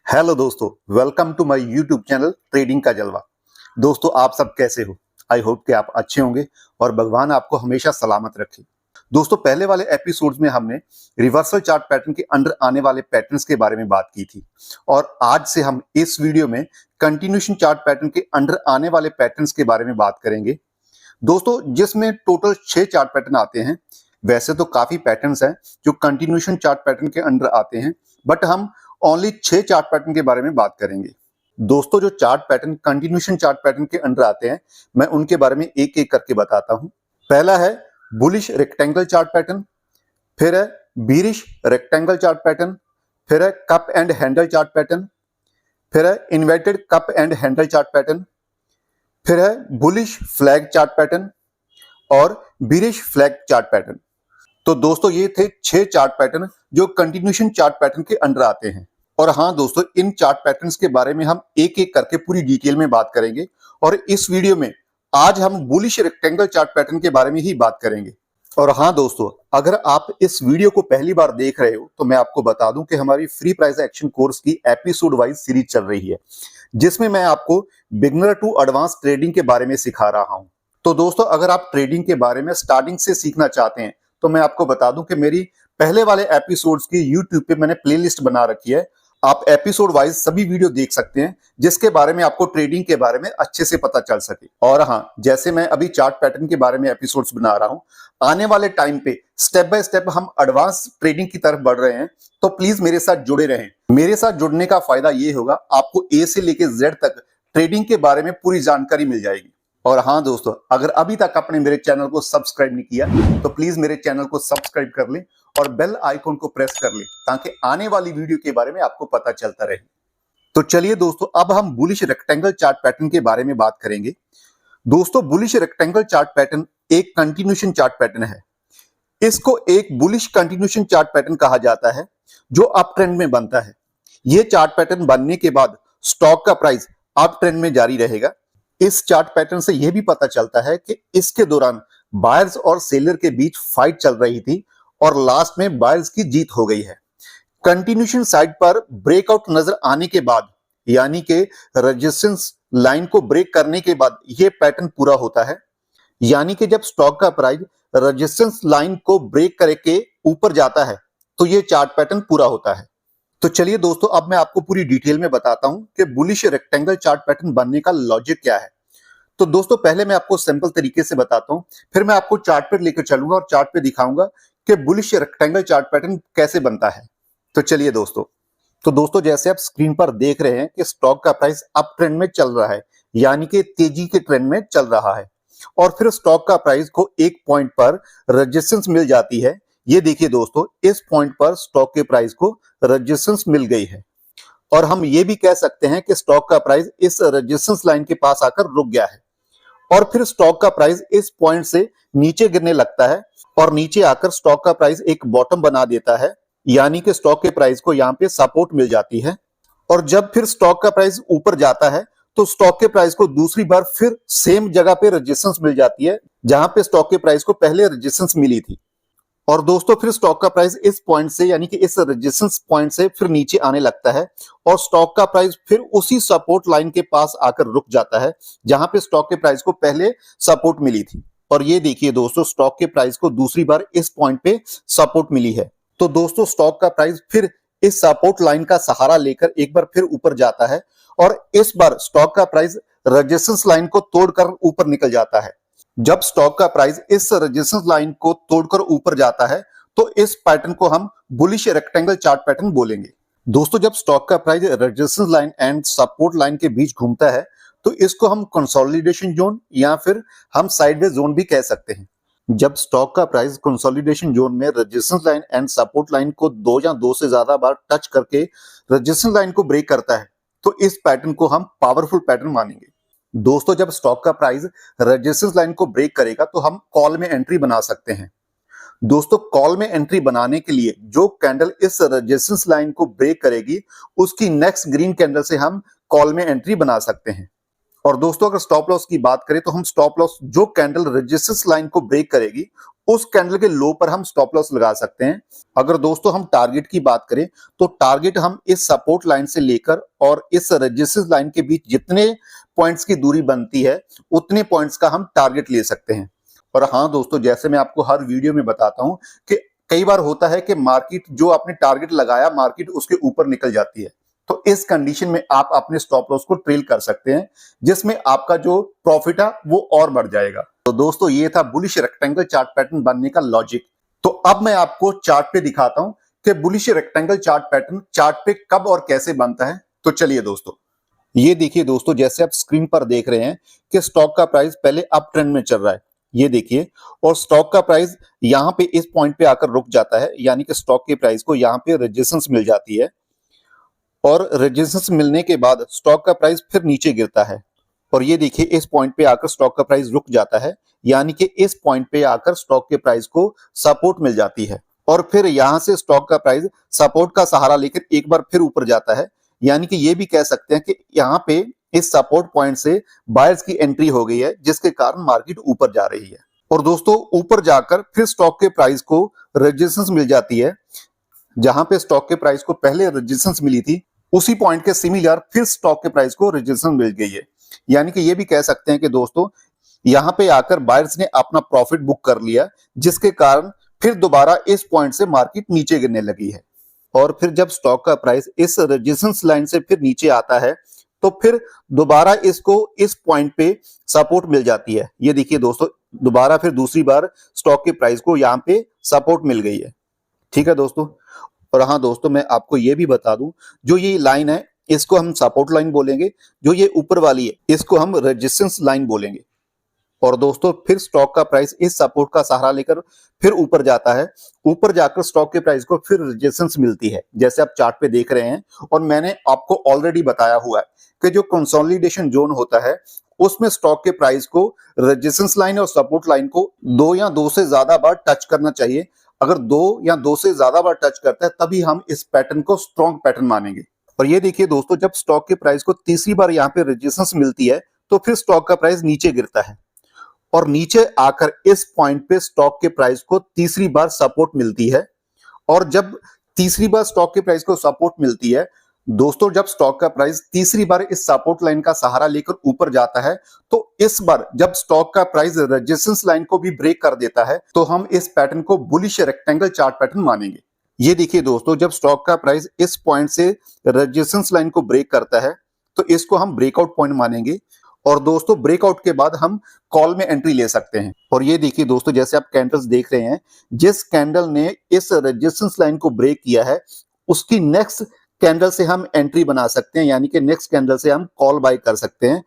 Hello दोस्तों, welcome to my YouTube channel trading का जलवा। दोस्तों, आप सब कैसे हो? आई होप कि आप अच्छे होंगे और भगवान आपको हमेशा सलामत रखे। दोस्तों, पहले वाले एपिसोड्स में हमने रिवर्सल चार्ट पैटर्न के अंडर आने वाले पैटर्न्स के बारे में बात की थी और आज से हम इस वीडियो में कंटिन्यूएशन चार्ट पैटर्न के अंडर आने वाले पैटर्न्स के बारे में बात करेंगे। दोस्तों, जिसमें टोटल 6 चार्ट पैटर्न आते हैं। वैसे तो काफी पैटर्न्स हैं जो कंटिन्यूएशन चार्ट पैटर्न के अंडर आते हैं, बट हम ओनली 6 चार्ट पैटर्न के बारे में बात करेंगे। दोस्तों, जो chart pattern continuation chart pattern के अंडर आते हैं, मैं उनके बारे में एक एक करके बताता हूं। पहला है बुलिश रेक्टेंगल चार्ट पैटर्न, फिर है बीरिश रेक्टेंगल चार्ट पैटर्न, फिर है cup and handle chart pattern, फिर है inverted cup and handle chart pattern, फिर है बुलिश फ्लैग चार्ट पैटर्न और बीरिश फ्लैग चार्ट पैटर्न। तो दोस्तों, ये थे 6 चार्ट पैटर्न जो कंटिन्यूएशन चार्ट पैटर्न के अंडर आते हैं। और हाँ दोस्तों, इन चार्ट पैटर्न्स के बारे में हम एक एक करके पूरी डिटेल में बात करेंगे और इस वीडियो में आज हम बुलिश रेक्टेंगल चार्ट पैटर्न के बारे में ही बात करेंगे। और हाँ दोस्तों, अगर आप इस वीडियो को पहली बार देख रहे हो तो मैं आपको बता दूं कि हमारी फ्री प्राइस एक्शन कोर्स की एपिसोड वाइज सीरीज चल रही है, जिसमें मैं आपको बिगिनर टू एडवांस ट्रेडिंग के बारे में सिखा रहा हूं। तो दोस्तों, अगर आप ट्रेडिंग के बारे में स्टार्टिंग से सीखना चाहते हैं तो मैं आपको बता दूं कि मेरी पहले वाले एपिसोड्स की यूट्यूब पे मैंने प्लेलिस्ट बना रखी है। आप एपिसोड वाइज सभी वीडियो देख सकते हैं, जिसके बारे में आपको ट्रेडिंग के बारे में अच्छे से पता चल सके। और हाँ, जैसे मैं अभी चार्ट पैटर्न के बारे में एपिसोड्स बना रहा हूं, आने वाले टाइम पे स्टेप बाय स्टेप हम एडवांस ट्रेडिंग की तरफ बढ़ रहे हैं, तो प्लीज मेरे साथ जुड़े रहें। मेरे साथ जुड़ने का फायदा ये होगा, आपको ए से लेके जेड तक ट्रेडिंग के बारे में पूरी जानकारी मिल जाएगी। और हाँ दोस्तों, अगर अभी तक आपने मेरे चैनल को सब्सक्राइब नहीं किया तो प्लीज मेरे चैनल को सब्सक्राइब कर लें और बेल आइकॉन को प्रेस कर लें, ताकि आने वाली वीडियो के बारे में आपको पता चलता रहे। तो चलिए दोस्तों, अब हम बुलिश रेक्टेंगल चार्ट पैटर्न के बारे में बात करेंगे। दोस्तों, बुलिश रेक्टेंगल चार्ट पैटर्न एक कंटिन्यूएशन चार्ट पैटर्न है। इसको एक बुलिश कंटिन्यूएशन चार्ट पैटर्न कहा जाता है जो अप ट्रेंड में बनता है। यह चार्ट पैटर्न बनने के बाद स्टॉक का प्राइस अप ट्रेंड में जारी रहेगा। इस चार्ट पैटर्न से यह भी पता चलता है कि इसके दौरान बायर्स और सेलर के बीच फाइट चल रही थी और लास्ट में बायर्स की जीत हो गई है। कंटिन्यूएशन साइड पर ब्रेकआउट नजर आने के बाद, यानी कि रेजिस्टेंस लाइन को ब्रेक करने के बाद यह पैटर्न पूरा होता है। यानी कि जब स्टॉक का प्राइस रेजिस्टेंस लाइन को ब्रेक करके ऊपर जाता है तो यह चार्ट पैटर्न पूरा होता है। तो चलिए दोस्तों, अब मैं आपको पूरी डिटेल में बताता हूं कि बुलिश रेक्टेंगल चार्ट पैटर्न बनने का लॉजिक क्या है। तो दोस्तों, पहले मैं आपको सिंपल तरीके से बताता हूं, फिर मैं आपको चार्ट पे लेकर चलूंगा और चार्ट पे दिखाऊंगा कि बुलिश रेक्टेंगल चार्ट पैटर्न कैसे बनता है। तो चलिए दोस्तों, जैसे आप स्क्रीन पर देख रहे हैं कि स्टॉक का प्राइस अप ट्रेंड में चल रहा है, यानी कि तेजी के ट्रेंड में चल रहा है। और फिर स्टॉक का प्राइस को एक पॉइंट पर रेजिस्टेंस मिल जाती है। ये देखिए दोस्तों, इस पॉइंट पर स्टॉक के प्राइस को रेजिस्टेंस मिल गई है और हम ये भी कह सकते हैं कि स्टॉक का प्राइस इस रेजिस्टेंस लाइन के पास आकर रुक गया है। और फिर स्टॉक का प्राइस इस पॉइंट से नीचे गिरने लगता है और नीचे आकर स्टॉक का प्राइस एक बॉटम बना देता है, यानी कि स्टॉक के प्राइस को यहाँ पे सपोर्ट मिल जाती है। और जब फिर स्टॉक का प्राइस ऊपर जाता है तो स्टॉक के प्राइस को दूसरी बार फिर सेम जगह पे रेजिस्टेंस मिल जाती है, जहां पे स्टॉक के प्राइस को पहले रेजिस्टेंस मिली थी। और दोस्तों, फिर स्टॉक का प्राइस इस पॉइंट से, यानी कि इस रेजिस्टेंस पॉइंट से फिर नीचे आने लगता है और स्टॉक का प्राइस फिर उसी सपोर्ट लाइन के पास आकर रुक जाता है, जहां पे स्टॉक के प्राइस को पहले सपोर्ट मिली थी। और ये देखिए दोस्तों, स्टॉक के प्राइस को दूसरी बार इस पॉइंट पे सपोर्ट मिली है। तो दोस्तों, स्टॉक का प्राइस फिर इस सपोर्ट लाइन का सहारा लेकर एक बार फिर ऊपर जाता है और इस बार स्टॉक का प्राइस रेजिस्टेंस लाइन को तोड़कर ऊपर निकल जाता है। जब स्टॉक का प्राइस इस रेजिस्टेंस लाइन को तोड़कर ऊपर जाता है तो इस पैटर्न को हम बुलिश रेक्टेंगल चार्ट पैटर्न बोलेंगे। दोस्तों, जब स्टॉक का price resistance line and support line के बीच घूमता है तो इसको हम कंसोलिडेशन जोन या फिर हम साइडवेज जोन भी कह सकते हैं। जब स्टॉक का प्राइस कंसोलिडेशन जोन में resistance line and support line को दो या दो से ज्यादा बार टच करके रेजिस्टेंस लाइन को ब्रेक करता है तो इस पैटर्न को हम पावरफुल पैटर्न मानेंगे। दोस्तों, जब स्टॉक का प्राइस रेजिस्टेंस लाइन को ब्रेक करेगा तो हम कॉल में एंट्री बना सकते हैं। दोस्तों, कॉल में एंट्री बनाने के लिए जो कैंडल इस रेजिस्टेंस लाइन को ब्रेक करेगी उसकी नेक्स्ट ग्रीन कैंडल से हम कॉल में एंट्री बना सकते हैं। और दोस्तों, अगर स्टॉप लॉस की बात करें तो हम स्टॉप लॉस जो कैंडल रेजिस्टेंस लाइन को ब्रेक करेगी उस कैंडल के लो पर हम स्टॉप लॉस लगा सकते हैं। अगर दोस्तों हम टारगेट की बात करें तो टारगेट हम इस सपोर्ट लाइन से लेकर और इस रेजिस्टेंस लाइन के बीच जितने पॉइंट्स की दूरी बनती है उतने पॉइंट्स का हम टारगेट ले सकते हैं। और हाँ दोस्तों, जैसे मैं आपको हर वीडियो में बताता हूं कि कई बार होता है कि मार्केट जो आपने टारगेट लगाया मार्केट उसके ऊपर निकल जाती है, तो इस कंडीशन में आप अपने स्टॉप लॉस को ट्रेल कर सकते हैं, जिसमें आपका जो प्रॉफिट है वो और बढ़ जाएगा। तो दोस्तों ये था बुलिश रेक्टेंगल चार्ट पैटर्न बनने का लॉजिक। तो अब मैं आपको चार्ट पे दिखाता हूं कि bullish rectangle chart pattern chart पे कब और कैसे बनता है। तो चलिए दोस्तों, ये देखिए दोस्तों, जैसे आप स्क्रीन पर देख रहे हैं कि स्टॉक का प्राइस पहले अप ट्रेंड में चल रहा है, ये देखिए, और स्टॉक का प्राइस यहां पे इस पॉइंट पे आकर रुक जाता है, यानी कि स्टॉक के प्राइस को यहां पे रेजिस्टेंस मिल जाती है और रेजिस्टेंस मिलने के बाद स्टॉक का प्राइस फिर नीचे गिरता है और ये देखिए इस पॉइंट पे आकर स्टॉक का प्राइस रुक जाता है, यानी कि इस पॉइंट पे आकर स्टॉक के प्राइस को सपोर्ट मिल जाती है और फिर यहां से स्टॉक का प्राइस सपोर्ट का सहारा लेकर एक बार फिर ऊपर जाता है, यानी कि ये भी कह सकते हैं कि यहाँ पे इस सपोर्ट पॉइंट से बायर्स की एंट्री हो गई है, जिसके कारण मार्केट ऊपर जा रही है। और दोस्तों ऊपर जाकर फिर स्टॉक के प्राइस को रेजिस्टेंस मिल जाती है, जहां पे स्टॉक के प्राइस को पहले रेजिस्टेंस मिली थी उसी पॉइंट के सिमिलर फिर स्टॉक के प्राइस को रेजिस्टेंस मिल गई है, यानी कि ये भी कह सकते हैं कि दोस्तों यहां पे आकर बायर्स ने अपना प्रॉफिट बुक कर लिया, जिसके कारण फिर दोबारा इस पॉइंट से मार्केट नीचे गिरने लगी है। और फिर जब स्टॉक का प्राइस इस रेजिस्टेंस लाइन से फिर नीचे आता है तो फिर दोबारा इसको इस पॉइंट पे सपोर्ट मिल जाती है। ये देखिए दोस्तों, दोबारा फिर दूसरी बार स्टॉक के प्राइस को यहाँ पे सपोर्ट मिल गई है। ठीक है दोस्तों, और हाँ दोस्तों, मैं आपको ये भी बता दूं, जो ये लाइन है इसको हम सपोर्ट लाइन बोलेंगे, जो ये ऊपर वाली है इसको हम रेजिस्टेंस लाइन बोलेंगे। और दोस्तों फिर स्टॉक का प्राइस इस सपोर्ट का सहारा लेकर फिर ऊपर जाता है, ऊपर जाकर स्टॉक के प्राइस को फिर रेजिस्टेंस मिलती है, जैसे आप चार्ट पे देख रहे हैं। और मैंने आपको ऑलरेडी बताया हुआ है कि जो कंसोलिडेशन जोन होता है उसमें स्टॉक के प्राइस को रेजिस्टेंस लाइन और सपोर्ट लाइन को 2 या 2 से ज्यादा बार टच करना चाहिए। अगर 2 या 2 से ज्यादा बार टच करता है तभी हम इस पैटर्न को स्ट्रॉन्ग पैटर्न मानेंगे। और ये देखिए दोस्तों, जब स्टॉक के प्राइस को तीसरी बार यहाँ पे रेजिस्टेंस मिलती है तो फिर स्टॉक का प्राइस नीचे गिरता है और नीचे आकर इस पॉइंट पे स्टॉक के प्राइस को तीसरी बार सपोर्ट मिलती है। और जब तीसरी बार स्टॉक के प्राइस को सपोर्ट मिलती है दोस्तों, जब स्टॉक का प्राइस तीसरी बार इस सपोर्ट लाइन का सहारा लेकर ऊपर जाता है तो इस बार जब स्टॉक का प्राइस रेजिस्टेंस लाइन को भी ब्रेक कर देता है तो हम इस पैटर्न को बुलिश रेक्टेंगल चार्ट पैटर्न मानेंगे। ये देखिए दोस्तों, जब स्टॉक का प्राइस इस पॉइंट से रेजिस्टेंस लाइन को ब्रेक करता है तो इसको हम ब्रेकआउट पॉइंट मानेंगे और दोस्तों ब्रेकआउट के बाद हम कॉल में एंट्री ले सकते हैं। और ये देखिए दोस्तों, जैसे आप कैंडल्स देख रहे हैं, जिस कैंडल ने इस रेजिस्टेंस लाइन को ब्रेक किया है उसकी नेक्स्ट कैंडल से हम एंट्री बना सकते हैं, यानी कि नेक्स्ट कैंडल से हम कॉल बाय कर सकते हैं।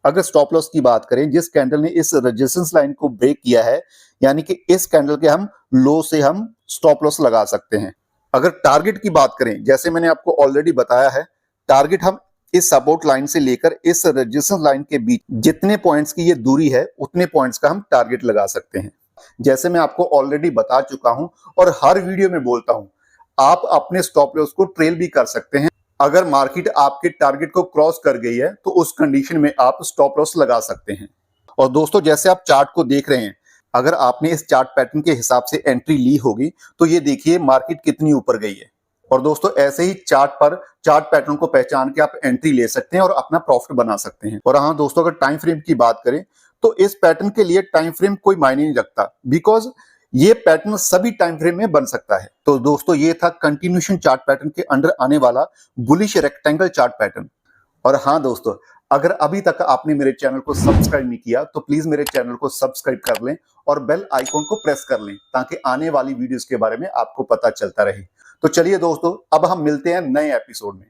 अगर स्टॉप लॉस की बात करें, जिस कैंडल ने इस रेजिस्टेंस लाइन को ब्रेक किया है, यानी कि इस कैंडल के हम लो से हम स्टॉप लॉस लगा सकते हैं। अगर टारगेट की बात करें, जैसे मैंने आपको ऑलरेडी बताया है, टारगेट हम इस सपोर्ट लाइन से लेकर इस रेजिस्टेंस लाइन के बीच जितने पॉइंट्स की ये दूरी है उतने पॉइंट्स का हम टारगेट लगा सकते हैं। जैसे मैं आपको ऑलरेडी बता चुका हूं और हर वीडियो में बोलता हूं, आप अपने स्टॉप लॉस को ट्रेल भी कर सकते हैं। अगर मार्केट आपके टारगेट को क्रॉस कर गई है तो उस कंडीशन में आप स्टॉप लॉस लगा सकते हैं। और दोस्तों जैसे आप चार्ट को देख रहे हैं, अगर आपने इस चार्ट पैटर्न के हिसाब से एंट्री ली होगी तो ये देखिए मार्केट कितनी ऊपर गई है। और दोस्तों ऐसे ही चार्ट पर चार्ट पैटर्न को पहचान के आप एंट्री ले सकते हैं और अपना प्रॉफिट बना सकते हैं। और हाँ दोस्तों, अगर टाइम फ्रेम की बात करें तो इस पैटर्न के लिए टाइम फ्रेम कोई मायने नहीं रखता, बिकॉज ये पैटर्न सभी टाइम फ्रेम में बन सकता है। तो दोस्तों ये था कंटिन्यूएशन चार्ट पैटर्न के अंडर आने वाला बुलिश रेक्टेंगल चार्ट पैटर्न। और हाँ दोस्तों, अगर अभी तक आपने मेरे चैनल को सब्सक्राइब नहीं किया तो प्लीज मेरे चैनल को सब्सक्राइब कर लें और बेल आइकॉन को प्रेस कर लें, ताकि आने वाली वीडियोस के बारे में आपको पता चलता रहे। तो चलिए दोस्तों, अब हम मिलते हैं नए एपिसोड में।